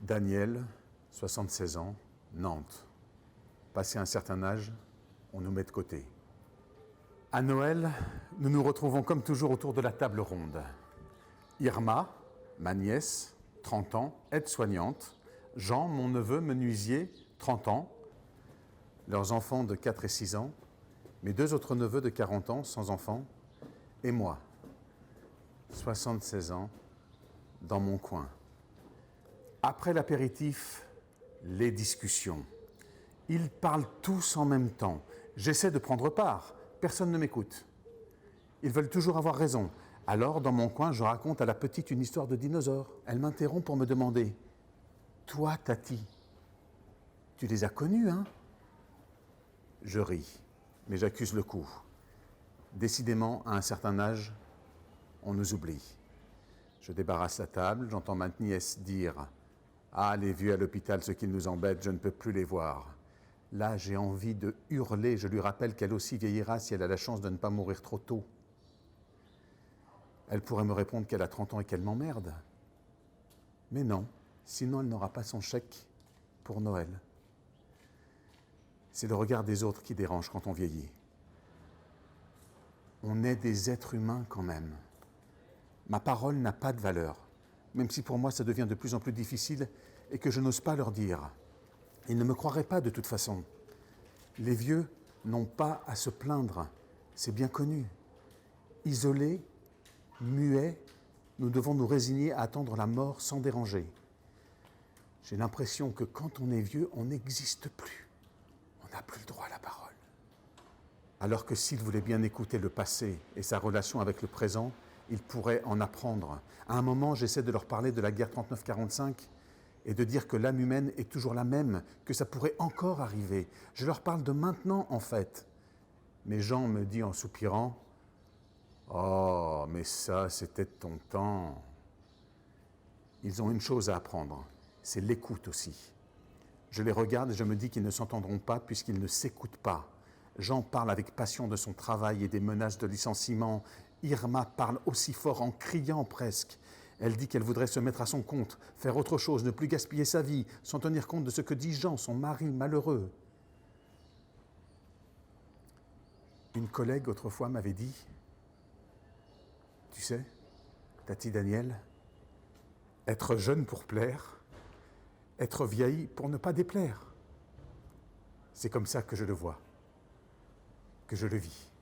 Daniel, 76 ans, Nantes. Passé un certain âge, on nous met de côté. À Noël, nous nous retrouvons comme toujours autour de la table ronde. Irma, ma nièce, 30 ans, aide-soignante. Jean, mon neveu, menuisier, 30 ans. Leurs enfants de 4 et 6 ans. Mes deux autres neveux de 40 ans, sans enfants. Et moi, 76 ans, dans mon coin. Après l'apéritif, les discussions. Ils parlent tous en même temps. J'essaie de prendre part. Personne ne m'écoute. Ils veulent toujours avoir raison. Alors, dans mon coin, je raconte à la petite une histoire de dinosaure. Elle m'interrompt pour me demander « Toi, Tati, tu les as connus, hein ?» Je ris, mais j'accuse le coup. Décidément, à un certain âge, on nous oublie. Je débarrasse la table, j'entends ma nièce dire « Ah, les vieux à l'hôpital, ce qui nous embête, je ne peux plus les voir. » Là, j'ai envie de hurler, je lui rappelle qu'elle aussi vieillira si elle a la chance de ne pas mourir trop tôt. Elle pourrait me répondre qu'elle a 30 ans et qu'elle m'emmerde. Mais non, sinon elle n'aura pas son chèque pour Noël. C'est le regard des autres qui dérange quand on vieillit. On est des êtres humains quand même. Ma parole n'a pas de valeur, même si pour moi ça devient de plus en plus difficile et que je n'ose pas leur dire. Ils ne me croiraient pas de toute façon. Les vieux n'ont pas à se plaindre, c'est bien connu. Isolés, muets, nous devons nous résigner à attendre la mort sans déranger. J'ai l'impression que quand on est vieux, on n'existe plus. On n'a plus le droit à la parole. Alors que s'ils voulaient bien écouter le passé et sa relation avec le présent, ils pourraient en apprendre. À un moment, j'essaie de leur parler de la guerre 39-45 et de dire que l'âme humaine est toujours la même, que ça pourrait encore arriver. Je leur parle de maintenant, en fait. Mais Jean me dit en soupirant « Oh, mais ça, c'était ton temps. » Ils ont une chose à apprendre, c'est l'écoute aussi. Je les regarde et je me dis qu'ils ne s'entendront pas puisqu'ils ne s'écoutent pas. Jean parle avec passion de son travail et des menaces de licenciement. Irma parle aussi fort en criant presque. Elle dit qu'elle voudrait se mettre à son compte, faire autre chose, ne plus gaspiller sa vie, sans tenir compte de ce que dit Jean, son mari malheureux. Une collègue autrefois m'avait dit « Tu sais, Tati Daniel, être jeune pour plaire, être vieille pour ne pas déplaire. » C'est comme ça que je le vois, que je le vis.